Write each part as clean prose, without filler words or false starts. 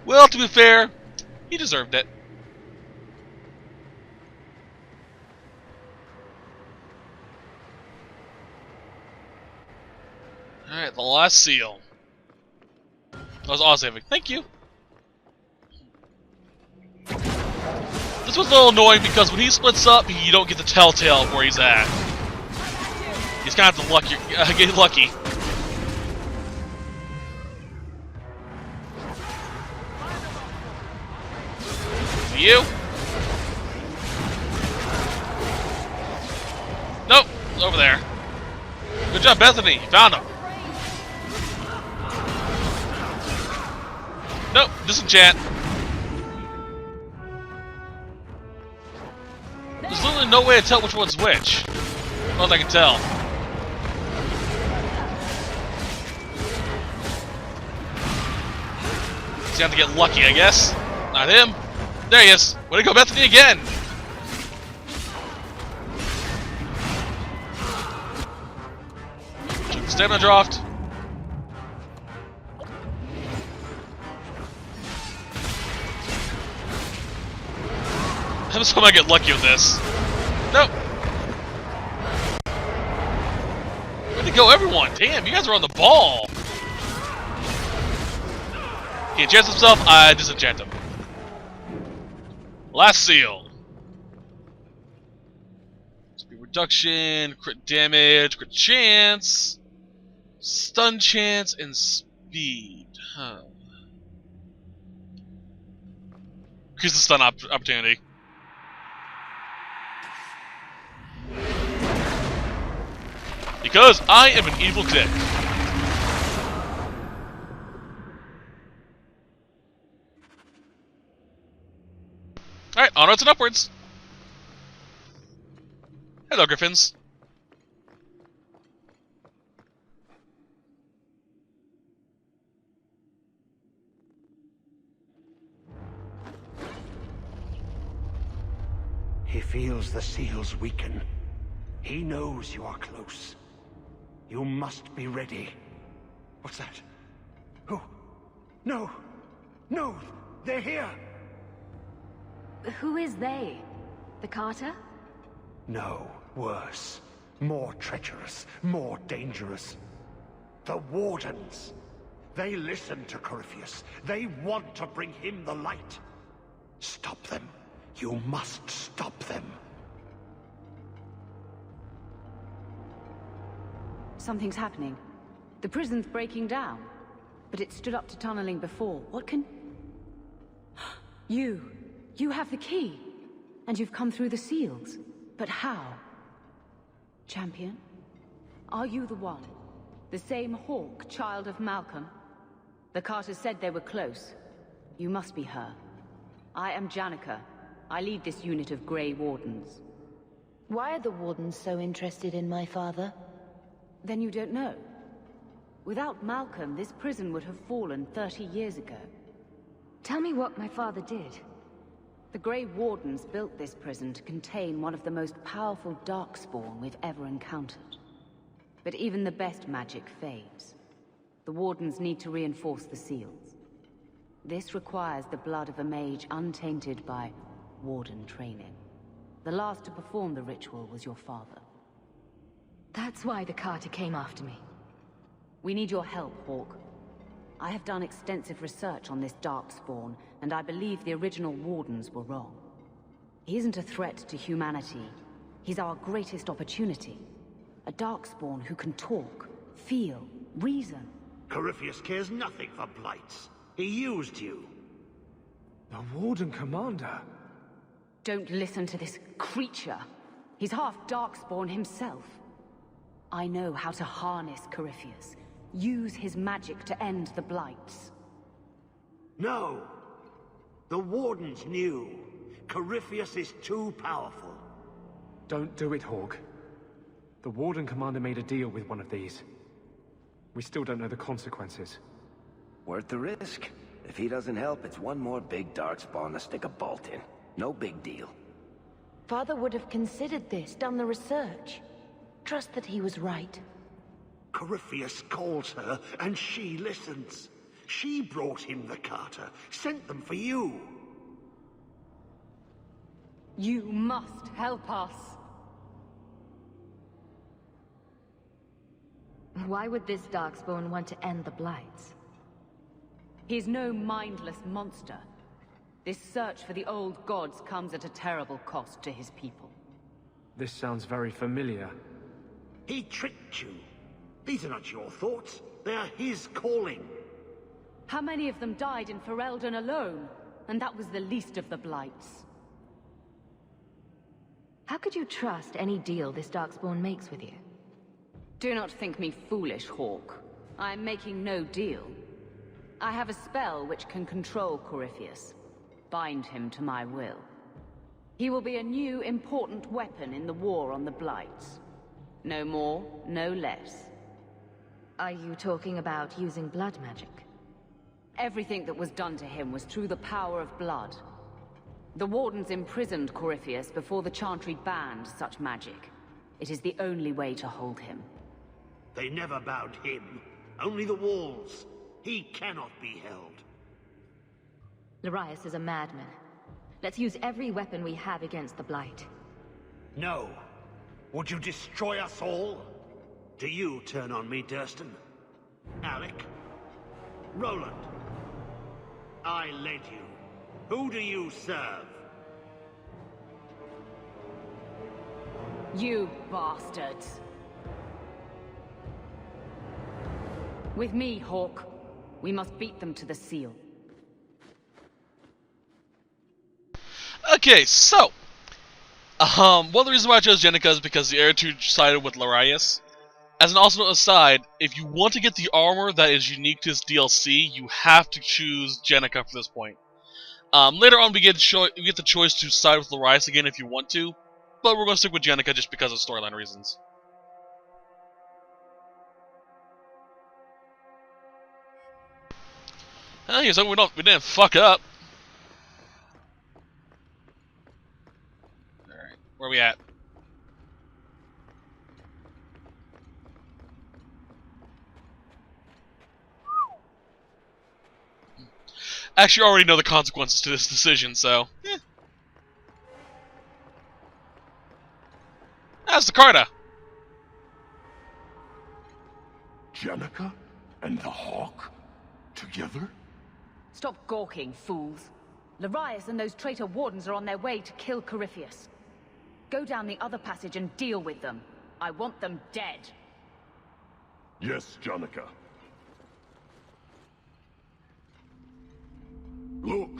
Well, to be fair, he deserved it. Alright, the last seal. That was auto-saving. Thank you. This was a little annoying because when he splits up, you don't get the telltale of where he's at. He's kind of have to get lucky. You? Nope, over there. Good job, Bethany. You found him. Nope, disenchant. There's literally no way to tell which one's which. As far as I can tell. So you have to get lucky, I guess. Not him. There he is. Way to go, Bethany, again! Check the stamina draft. I'm just hoping I get lucky with this. Nope. Way to go, everyone! Damn, you guys are on the ball! He enchants himself, I disenchant him. Last seal. Speed reduction, crit damage, crit chance, stun chance, and speed. Huh. Increase the stun opportunity. Because I am an evil dick. Alright, onwards and upwards. Hello, Griffins. He feels the seals weaken. He knows you are close. You must be ready. What's that? Who? No! No! They're here! Who is they? The Carter? No, worse. More treacherous, more dangerous. The Wardens. They listen to Corypheus. They want to bring him the light. Stop them. You must stop them. Something's happening. The prison's breaking down. But it stood up to tunneling before. What can... You have the key. And you've come through the seals. But how? Champion? Are you the one? The same Hawk, child of Malcolm? The Carters said they were close. You must be her. I am Janica. I lead this unit of Grey Wardens. Why are the Wardens so interested in my father? Then you don't know. Without Malcolm, this prison would have fallen 30 years ago. Tell me what my father did. The Grey Wardens built this prison to contain one of the most powerful Darkspawn we've ever encountered. But even the best magic fades. The Wardens need to reinforce the seals. This requires the blood of a mage untainted by Warden training. The last to perform the ritual was your father. That's why the Carter came after me. We need your help, Hawk. I have done extensive research on this Darkspawn, and I believe the original Wardens were wrong. He isn't a threat to humanity. He's our greatest opportunity. A Darkspawn who can talk, feel, reason. Corypheus cares nothing for blights. He used you. The Warden Commander? Don't listen to this creature. He's half Darkspawn himself. I know how to harness Corypheus. Use his magic to end the blights. No! The Wardens knew. Corypheus is too powerful. Don't do it, Hawk. The Warden Commander made a deal with one of these. We still don't know the consequences. Worth the risk. If he doesn't help, it's one more big Darkspawn to stick a bolt in. No big deal. Father would have considered this, done the research. Trust that he was right. Corypheus calls her, and she listens. She brought him the Carter, sent them for you. You must help us. Why would this Darkspawn want to end the Blights? He's no mindless monster. This search for the old gods comes at a terrible cost to his people. This sounds very familiar. He tricked you. These are not your thoughts. They are his calling. How many of them died in Ferelden alone? And that was the least of the Blights. How could you trust any deal this Darkspawn makes with you? Do not think me foolish, Hawk. I am making no deal. I have a spell which can control Corypheus. Bind him to my will. He will be a new, important weapon in the war on the Blights. No more, no less. Are you talking about using blood magic? Everything that was done to him was through the power of blood. The Wardens imprisoned Corypheus before the Chantry banned such magic. It is the only way to hold him. They never bound him. Only the walls. He cannot be held. Larius is a madman. Let's use every weapon we have against the Blight. No. Would you destroy us all? Do you turn on me, Durston? Alec? Roland? I led you. Who do you serve? You bastards. With me, Hawk. We must beat them to the seal. Okay, so one of the reasons why I chose Jenica is because the Eritrew sided with Larius. As an also aside, if you want to get the armor that is unique to this DLC, you have to choose Jenica for this point. Later on, we get the choice to side with Larius again if you want to, but we're going to stick with Jenica just because of storyline reasons. Hey, so we didn't fuck up. All right, where are we at? Actually, I already know the consequences to this decision, so. That's the Carta. Jenica and the Hawk? Together? Stop gawking, fools. Larius and those traitor Wardens are on their way to kill Corypheus. Go down the other passage and deal with them. I want them dead. Yes, Jenica. Look!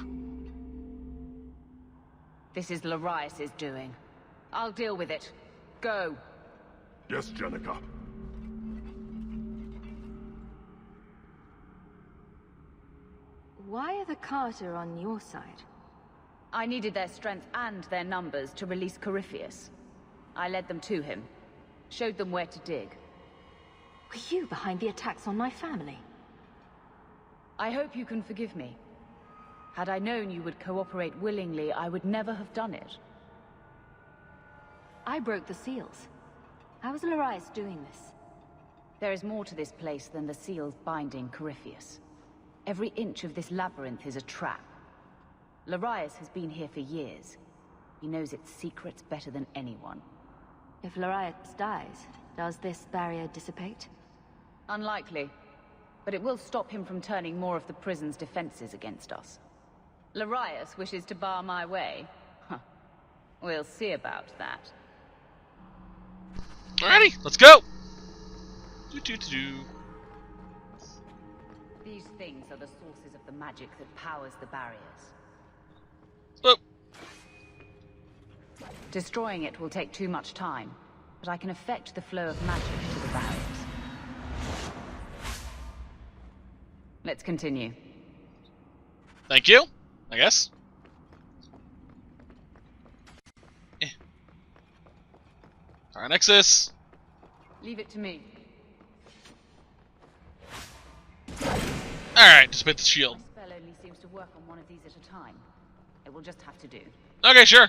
This is Larius' doing. I'll deal with it. Go. Yes, Jenica. Why are the Carter on your side? I needed their strength and their numbers to release Corypheus. I led them to him. Showed them where to dig. Were you behind the attacks on my family? I hope you can forgive me. Had I known you would cooperate willingly, I would never have done it. I broke the seals. How is Larius doing this? There is more to this place than the seals binding Corypheus. Every inch of this labyrinth is a trap. Larius has been here for years. He knows its secrets better than anyone. If Larius dies, does this barrier dissipate? Unlikely. But it will stop him from turning more of the prison's defenses against us. Larius wishes to bar my way. Huh. We'll see about that. Alrighty, let's go! Do-do-do-do. These things are the sources of the magic that powers the barriers. Oh. Destroying it will take too much time, but I can affect the flow of magic to the barriers. Let's continue. Thank you, I guess. Our Nexus. Leave it to me. Alright, dissipate the shield. My spell only seems to work on one of these at a time. It will just have to do. Okay, sure.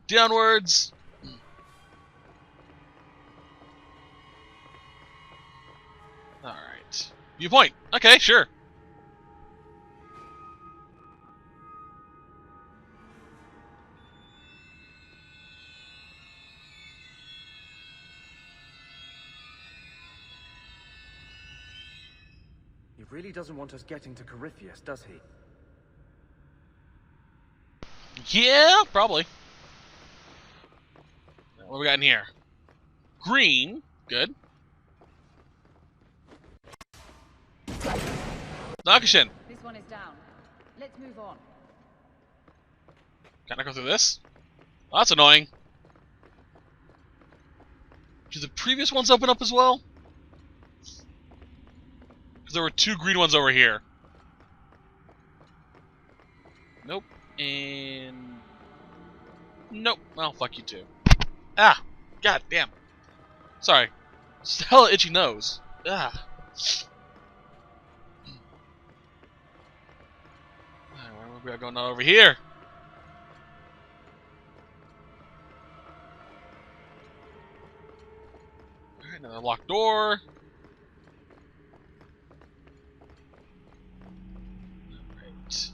Downwards. Alright. Viewpoint. Okay, sure. He really doesn't want us getting to Corypheus, does he? Yeah, probably. What we got in here? Green. Good. Nakashin. This one is down. Let's move on. Can I go through this? Oh, that's annoying. Do the previous ones open up as well? Because there were 2 green ones over here. Nope. And... nope. Oh, fuck you too. Ah! God damn. Sorry. It's the hell itchy nose. Ah. Where we are going on over here? Alright, another locked door. Alright.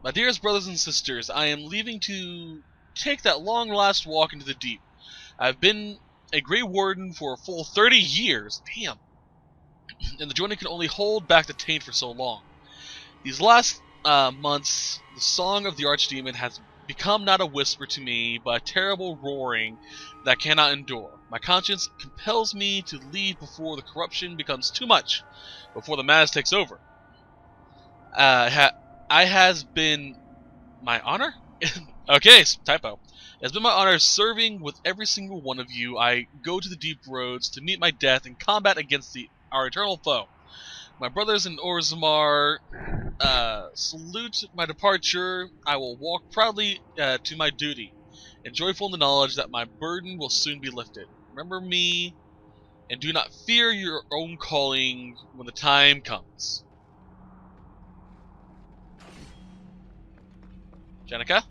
My dearest brothers and sisters, I am leaving to take that long last walk into the deep. I've been a Grey Warden for a full 30 years. Damn. And the journey can only hold back the taint for so long. These last months, the song of the Archdemon has become not a whisper to me, but a terrible roaring that I cannot endure. My conscience compels me to leave before the corruption becomes too much, before the madness takes over. I has been my honor? Okay, typo. It has been my honor serving with every single one of you. I go to the deep roads to meet my death in combat against our eternal foe. My brothers in Orzammar salute my departure. I will walk proudly to my duty, and joyful in the knowledge that my burden will soon be lifted. Remember me, and do not fear your own calling when the time comes. Jenica?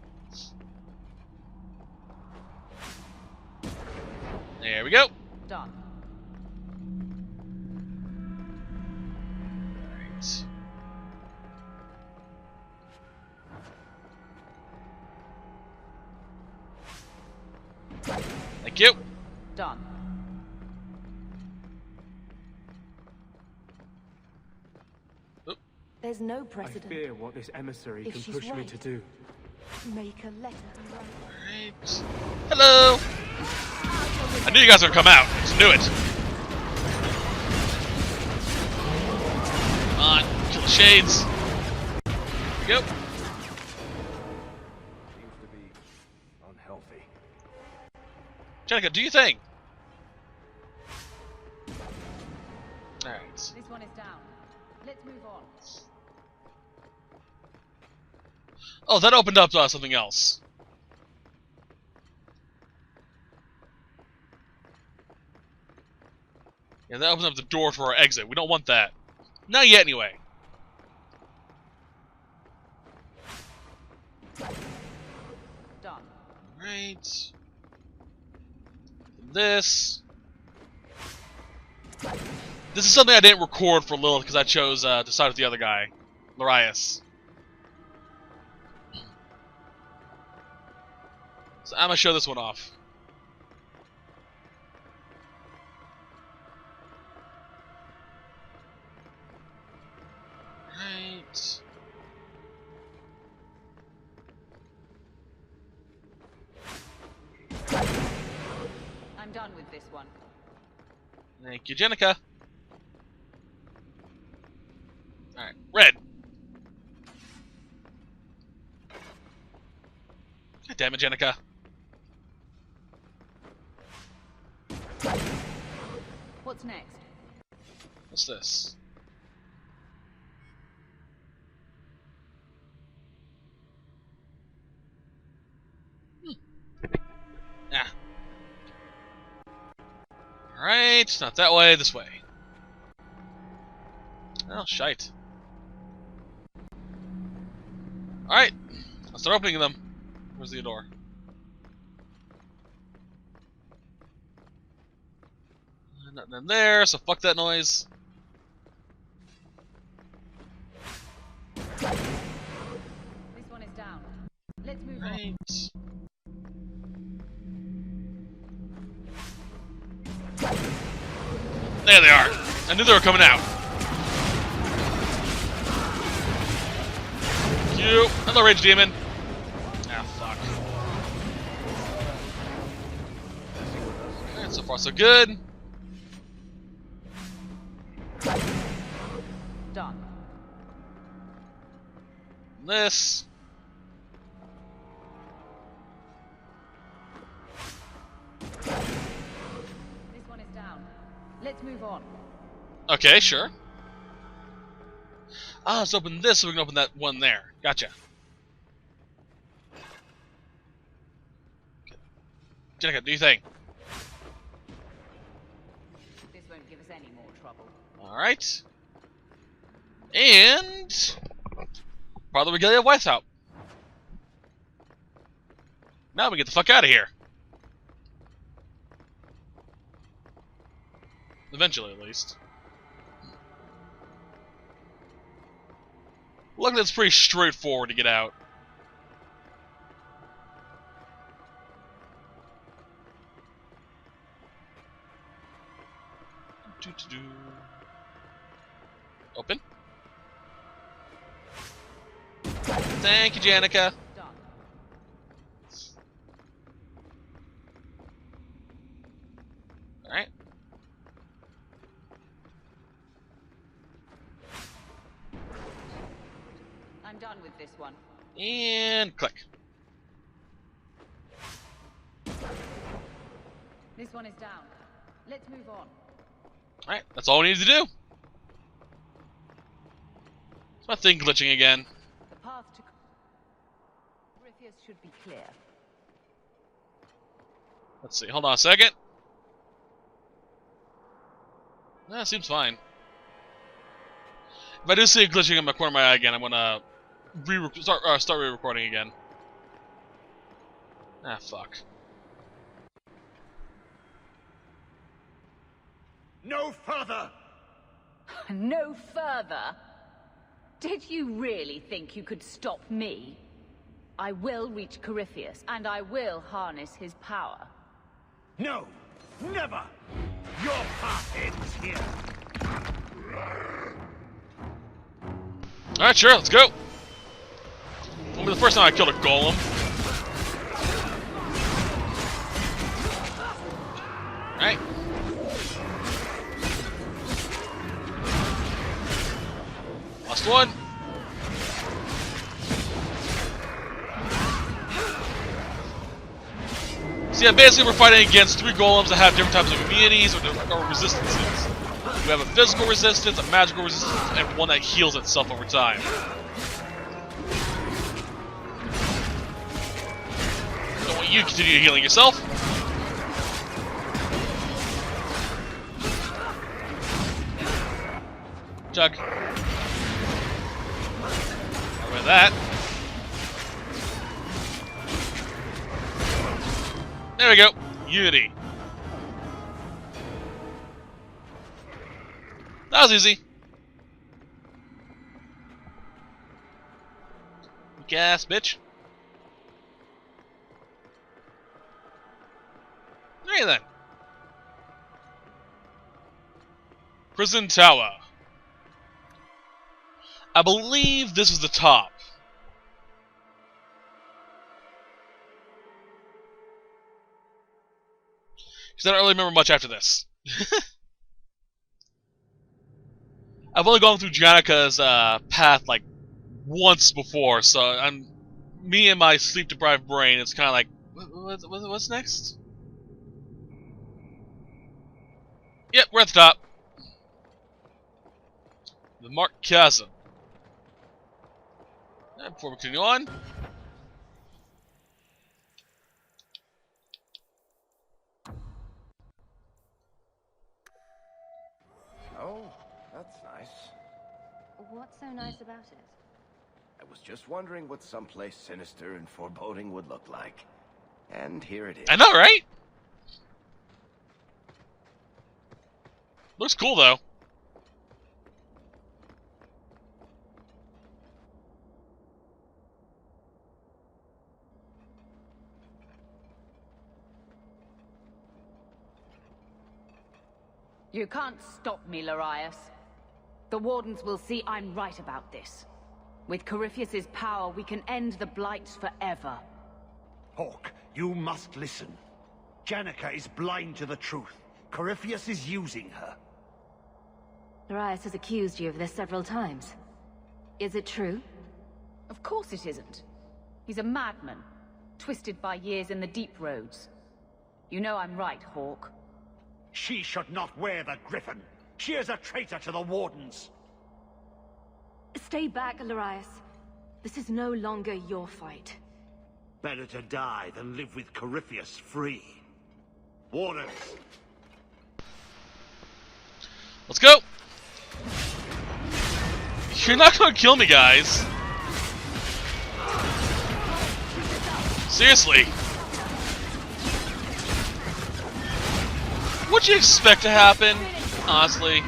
There we go. Done. Alright. Thank you. Done. There's no I precedent. fear what this emissary If can she's push me right. to do. Make a letter and write. Alright. Hello! I knew you guys would come out. Just knew it. Come on, kill the shades. There we go. Seems to be unhealthy. Jenica, do your thing. Alright. This one is down. Let's move on. Oh, that opened up something else. Yeah, that opens up the door for our exit. We don't want that. Not yet, anyway. Done. Alright. This. This is something I didn't record for Lilith because I chose to side with the other guy, Larius. So I'm gonna show this one off. Right. I'm done with this one. Thank you, Jenica. Alright, red. God damn it, Jenica. What's next? What's this? Ah. Alright, not that way, this way. Oh, shite. Alright, let's start opening them. Where's the door? Nothing in there, so fuck that noise. This one is down. Let's move Right. There they are. I knew they were coming out. You. Hello, Rage Demon. Ah, fuck. Alright, so far so good. Done. This. This one is down. Let's move on. Okay, sure. Ah, let's open this so we can open that one there. Gotcha. Jenica, do you think? This won't give us any more trouble. Alright. And part of the Regalia of Whiteout. Now we get the fuck out of here. Eventually, at least. Luckily, it's pretty straightforward to get out. Open. Thank you, Jenica. Done. Alright. I'm done with this one. And click. This one is down. Let's move on. Alright, that's all we need to do. It's my thing glitching again. The path to Corypheus should be clear. Let's see, hold on a second. That seems fine. If I do see it glitching in my corner of my eye again, I'm gonna start re-recording again. Ah, fuck. No further! No further? Did you really think you could stop me? I will reach Corypheus, and I will harness his power. No! Never! Your path ends here! Alright, sure, let's go. Won't be the first time I killed a golem. Alright. Last one. So yeah, basically we're fighting against 3 golems that have different types of immunities or resistances. We have a physical resistance, a magical resistance, and one that heals itself over time. Don't want you to continue healing yourself. Chug. Get rid of that. There we go. Unity. That was easy. Gas, bitch. Alright then. Prison Tower. I believe this is the top. Because I don't really remember much after this. I've only gone through Janica's path like once before, so me and my sleep-deprived brain, it's kind of like, what's next? Yep, we're at the top. The Mark Chasm. And before we continue on, Oh, that's nice. What's so nice about it? I was just wondering what someplace sinister and foreboding would look like. And here it is. I know, right? Looks cool, though. You can't stop me, Larius. The Wardens will see I'm right about this. With Corypheus's power, we can end the Blights forever. Hawk, you must listen. Janica is blind to the truth. Corypheus is using her. Larius has accused you of this several times. Is it true? Of course it isn't. He's a madman, twisted by years in the deep roads. You know I'm right, Hawk. She should not wear the Griffin. She is a traitor to the Wardens. Stay back, Larius. This is no longer your fight. Better to die than live with Corypheus free. Wardens! Let's go! You're not gonna kill me, guys! Seriously! What'd you expect to happen? Honestly.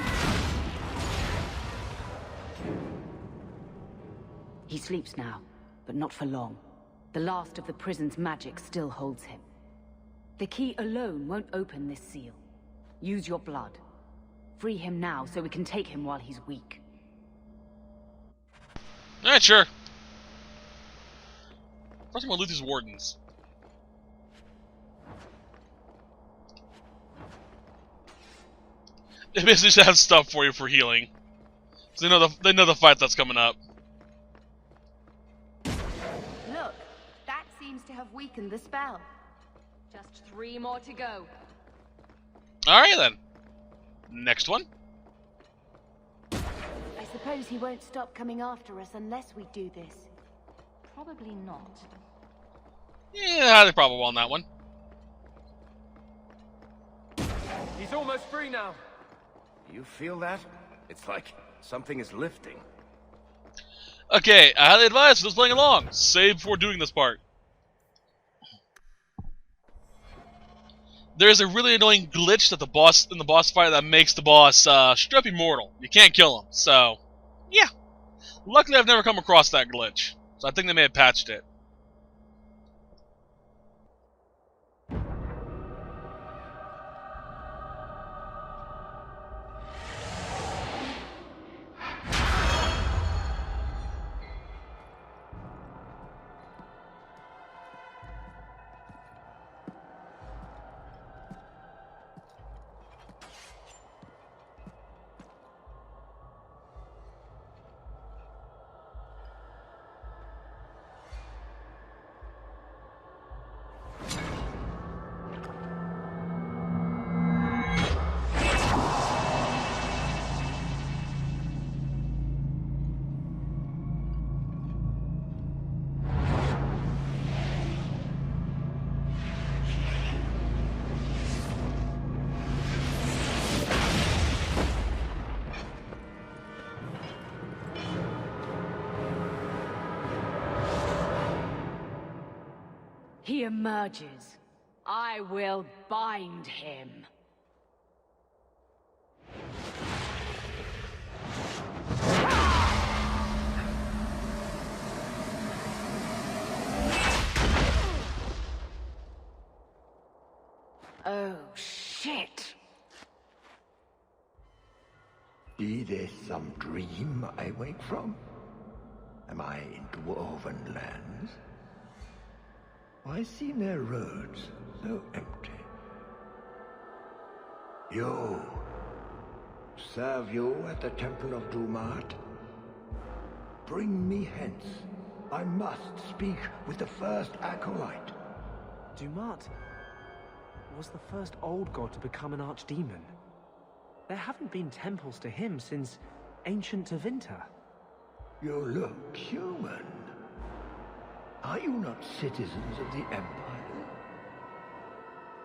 He sleeps now, but not for long. The last of the prison's magic still holds him. The key alone won't open this seal. Use your blood. Free him now so we can take him while he's weak. Alright, sure. First I'm gonna loot these Wardens. They basically just have stuff for you for healing. So they know the fight that's coming up. Look, that seems to have weakened the spell. Just 3 more to go. Alright then. Next one. I suppose he won't stop coming after us unless we do this. Probably not. Yeah, highly probable on that one. He's almost free now. You feel that? It's like something is lifting. Okay, I highly advise for those playing along. Save before doing this part. There's a really annoying glitch that in the boss fight that makes the boss straight up immortal. You can't kill him, so yeah. Luckily I've never come across that glitch. So I think they may have patched it. He emerges. I will bind him. Oh, shit. Be this some dream I wake from? Am I in dwarven lands? Why seem their roads so empty? You! Serve you at the Temple of Dumat? Bring me hence. I must speak with the first acolyte. Dumat was the first old god to become an archdemon. There haven't been temples to him since ancient Tevinter. You look human. Are you not citizens of the Empire?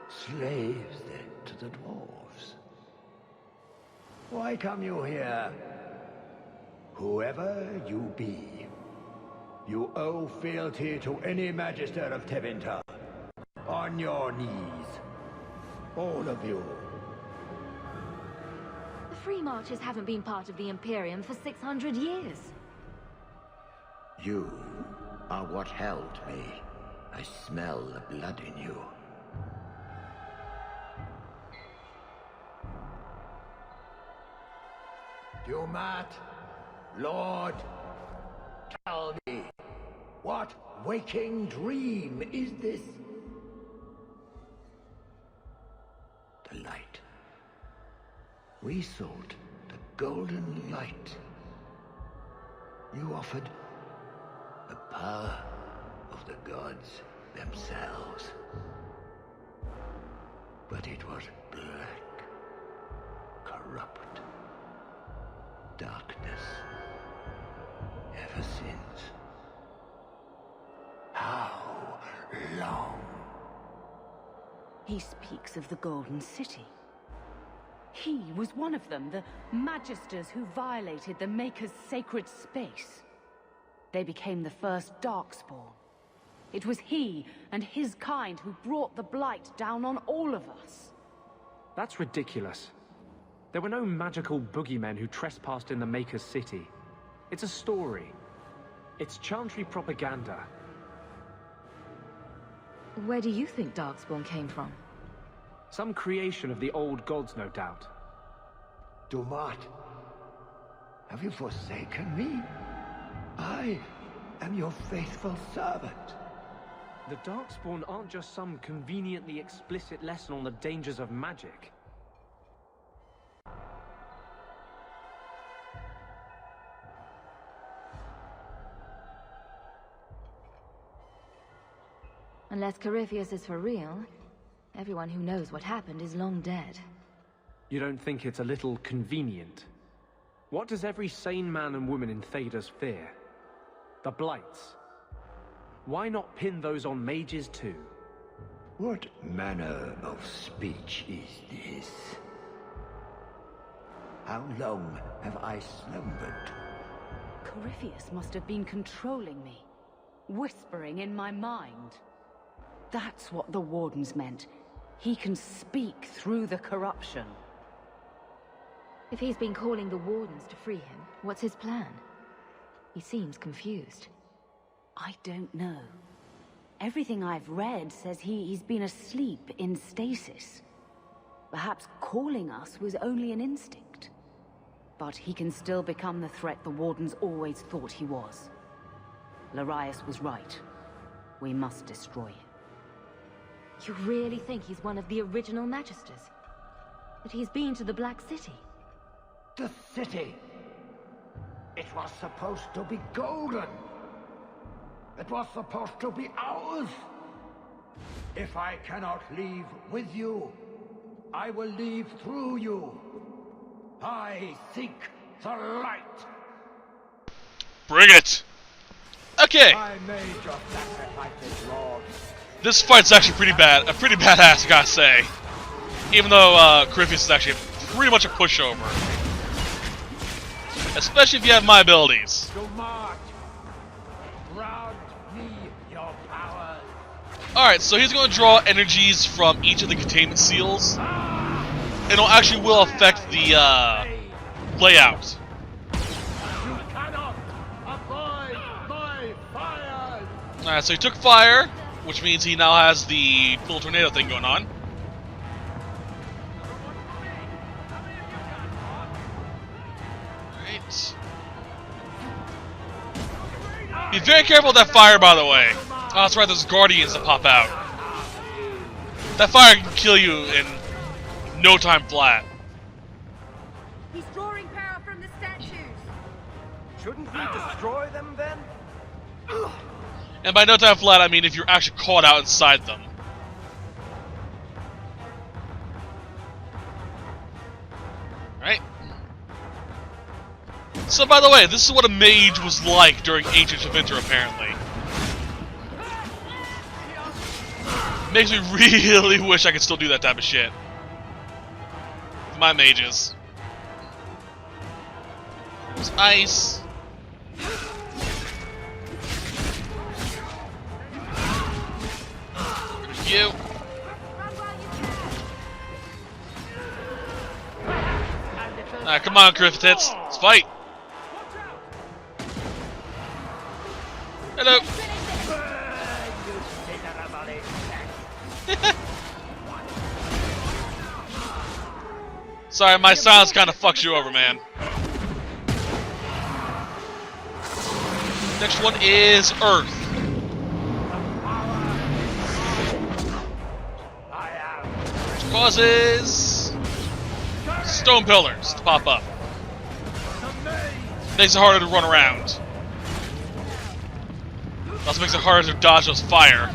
Slaves, then, to the dwarves? Why come you here? Whoever you be, you owe fealty to any Magister of Tevinter. On your knees. All of you. free marches haven't been part of the Imperium for 600 years. You are what held me. I smell the blood in you. Dumat, Lord, tell me, what waking dream is this? The light. We sought the golden light. You offered the power of the gods themselves. But it was black, corrupt, darkness, ever since. How long? He speaks of the Golden City. He was one of them, the Magisters who violated the Maker's sacred space. They became the first Darkspawn. It was he and his kind who brought the Blight down on all of us. That's ridiculous. There were no magical boogeymen who trespassed in the Maker's city. It's a story. It's Chantry propaganda. Where do you think Darkspawn came from? Some creation of the old gods, no doubt. Dumat, have you forsaken me? I am your faithful servant. The Darkspawn aren't just some conveniently explicit lesson on the dangers of magic. Unless Corypheus is for real, everyone who knows what happened is long dead. You don't think it's a little convenient? What does every sane man and woman in Thedas fear? The Blights. Why not pin those on mages too? What manner of speech is this? How long have I slumbered? Corypheus must have been controlling me, whispering in my mind. That's what the Wardens meant. He can speak through the corruption. If he's been calling the Wardens to free him, what's his plan? He seems confused. I don't know. Everything I've read says he's been asleep in stasis. Perhaps calling us was only an instinct. But he can still become the threat the Wardens always thought he was. Larius was right. We must destroy him. You really think he's one of the original Magisters? That he's been to the Black City? The city! It was supposed to be golden! It was supposed to be ours! If I cannot leave with you, I will leave through you. I seek the light! Bring it! Okay, I made your sacrifices, Lord. this fight's actually pretty badass, I gotta say. Even though Corypheus is actually pretty much a pushover. Especially if you have my abilities. Dumat, grant me your powers. Alright, so he's going to draw energies from each of the containment seals. And it actually will affect the layout. You cannot avoid my fires. Alright, so he took fire, which means he now has the little tornado thing going on. Alright. Be very careful with that fire, by the way. Oh, that's right, there's guardians that pop out. That fire can kill you in no time flat. He's drawing power from the statues. Shouldn't we destroy them then? And by no time flat, I mean if you're actually caught out inside them. Right? So, by the way, this is what a mage was like during Ancient of Winter, apparently. Makes me really wish I could still do that type of shit. With my mages. There's ice. There's you. Run while you can. A little Come on, Griffiths. Let's fight. Hello. Sorry, my silence kind of fucks you over, man. Next one is Earth. Which causes stone pillars to pop up. Makes it harder to run around. Also makes it harder to dodge those fire.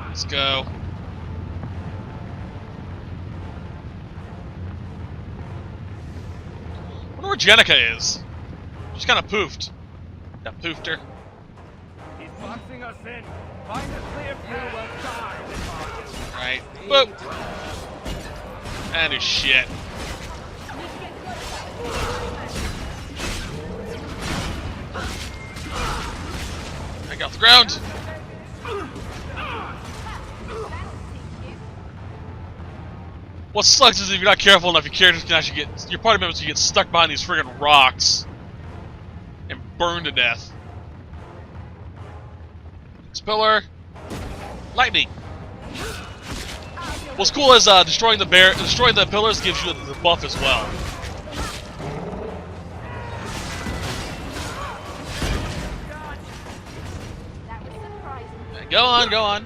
Let's go. I wonder where Jenica is. She's kind of poofed. That poofed her. He's boxing us in. Find a clear view of die. Right. Boop. And his shit. Back off the ground. What sucks is if you're not careful enough, your characters can actually get, your party members can get stuck behind these friggin' rocks and burn to death. Next pillar, lightning. What's cool is destroying the pillars gives you the buff as well. Go on, go on.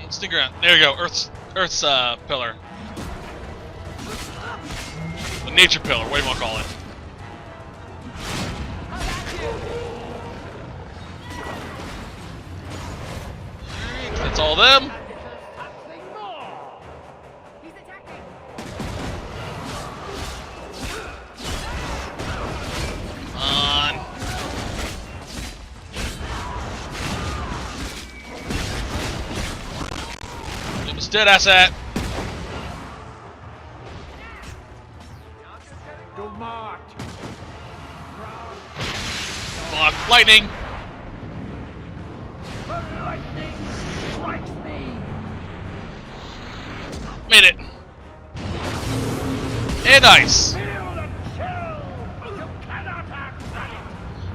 Stick around. There you go. Earth's pillar. The nature pillar. What do you want to call it? Alright, that's all them. Come on. Dead asset. Fuck, lightning. Made it. And ice.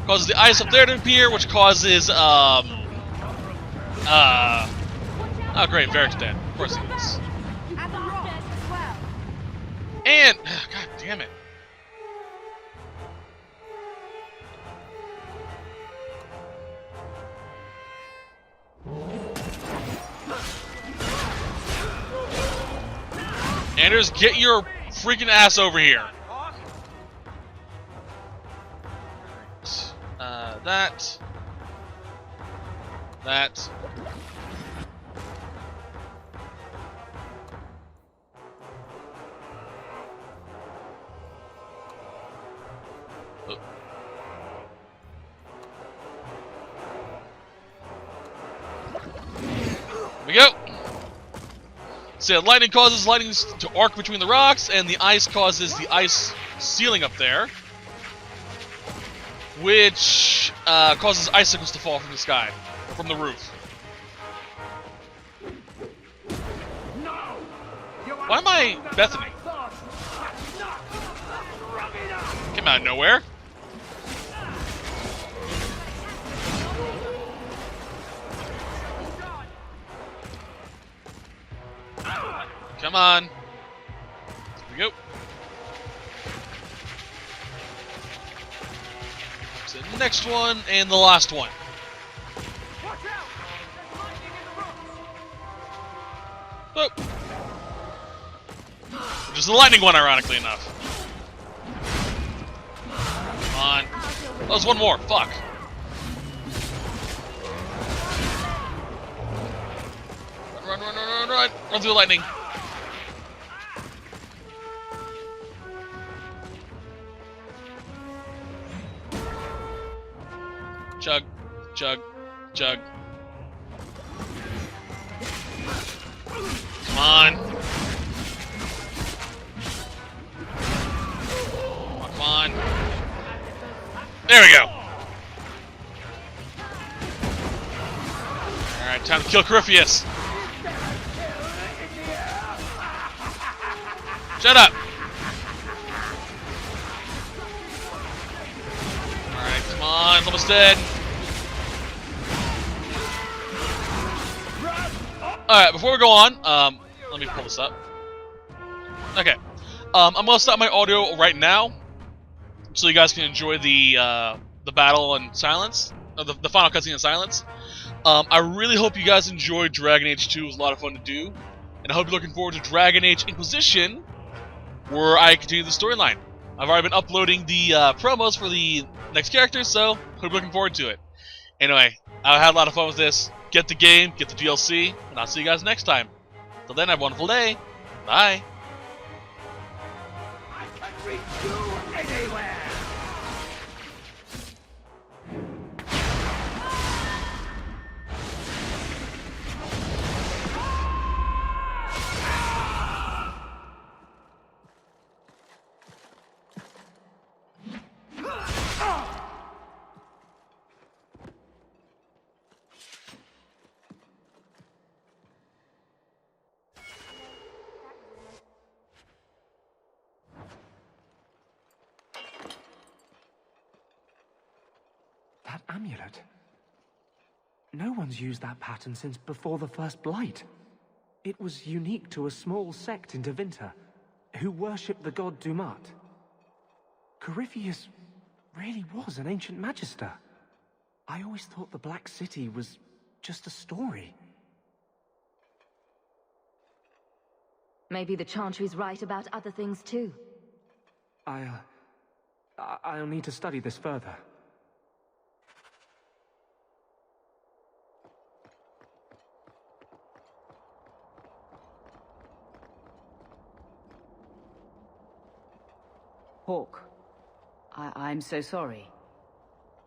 Causes the ice up there to appear, which causes oh great, Varric's dead. Of course he is. And god damn it. Anders, get your freaking ass over here. That. Oh. Here we go. So lightning causes lightning to arc between the rocks, and the ice causes the ice ceiling up there, which causes icicles to fall from the sky, from the roof. Why am I Bethany? Came out of nowhere. Come on. Here we go. So the next one and the last one. Boop. Which is the lightning one, ironically enough. Come on. Oh, there's one more. Fuck. Run, run, run, run, run. Run through the lightning. Chug, chug, chug. Come on. There we go. Alright, time to kill Corypheus. Shut up. Alright, come on, it's almost dead. Alright, before we go on, let me pull this up. Okay. I'm gonna stop my audio right now, so you guys can enjoy the battle in silence, or the final cutscene in silence. I really hope you guys enjoyed Dragon Age 2. It was a lot of fun to do, and I hope you're looking forward to Dragon Age Inquisition, where I continue the storyline. I've already been uploading the promos for the next characters, so hope you're looking forward to it. Anyway, I had a lot of fun with this. Get the game, get the DLC, and I'll see you guys next time. Till then, have a wonderful day. Bye. I can reach you anywhere! That amulet. No one's used that pattern since before the First Blight. It was unique to a small sect in Devinter, who worshipped the god Dumat. Corypheus really was an ancient magister. I always thought the Black City was just a story. Maybe the Chantry's right about other things too. I'll need to study this further. Hawk, I'm so sorry.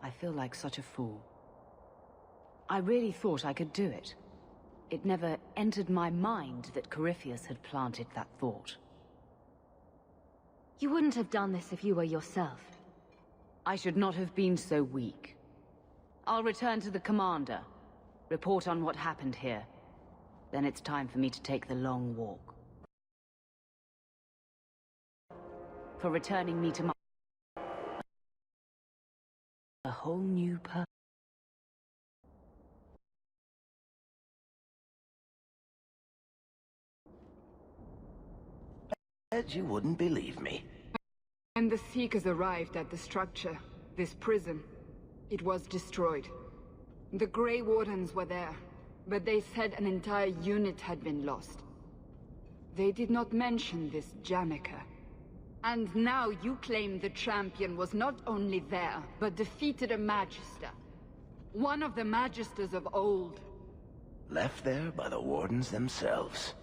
I feel like such a fool. I really thought I could do it. It never entered my mind that Corypheus had planted that thought. You wouldn't have done this if you were yourself. I should not have been so weak. I'll return to the commander, report on what happened here. Then it's time for me to take the long walk. For returning me to my... a whole new purpose. Bet you wouldn't believe me. And the Seekers arrived at the structure, this prison. It was destroyed. The Grey Wardens were there, but they said an entire unit had been lost. They did not mention this Janica. And now you claim the champion was not only there, but defeated a Magister. One of the Magisters of old. Left there by the Wardens themselves.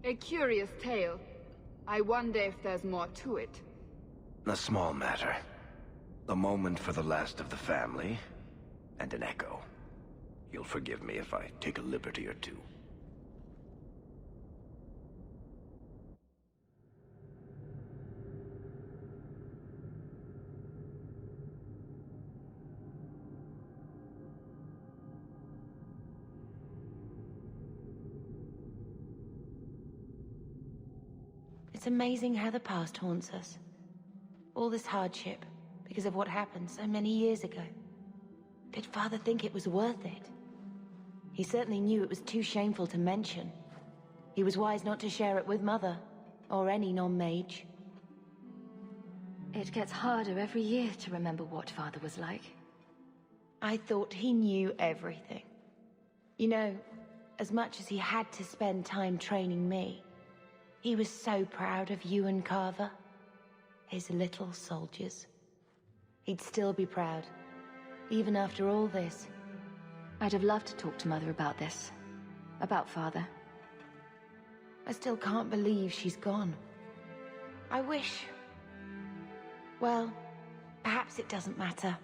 A curious tale. I wonder if there's more to it. A small matter. A moment for the last of the family, and an echo. You'll forgive me if I take a liberty or two. It's amazing how the past haunts us. All this hardship, because of what happened so many years ago. Did Father think it was worth it? He certainly knew it was too shameful to mention. He was wise not to share it with Mother, or any non-mage. It gets harder every year to remember what Father was like. I thought he knew everything. You know, as much as he had to spend time training me, he was so proud of you and Carver. His little soldiers. He'd still be proud, even after all this. I'd have loved to talk to Mother about this. About Father. I still can't believe she's gone. I wish... Well, perhaps it doesn't matter.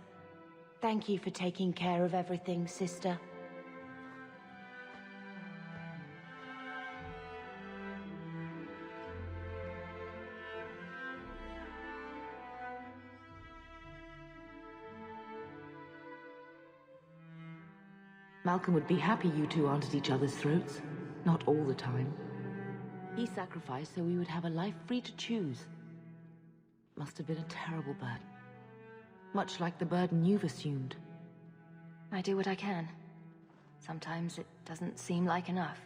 Thank you for taking care of everything, sister. Malcolm would be happy you two aren't at each other's throats. Not all the time. He sacrificed so we would have a life free to choose. Must have been a terrible burden. Much like the burden you've assumed. I do what I can. Sometimes it doesn't seem like enough.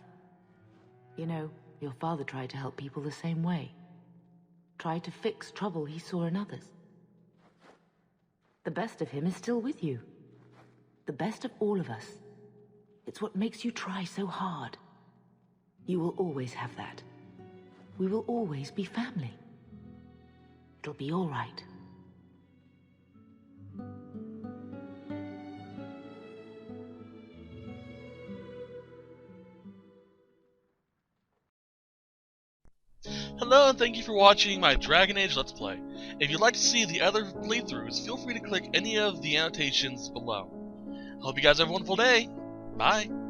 You know, your father tried to help people the same way. Tried to fix trouble he saw in others. The best of him is still with you. The best of all of us. It's what makes you try so hard. You will always have that. We will always be family. It'll be all right. Hello and thank you for watching my Dragon Age Let's Play. If you'd like to see the other playthroughs, feel free to click any of the annotations below. Hope you guys have a wonderful day. Bye.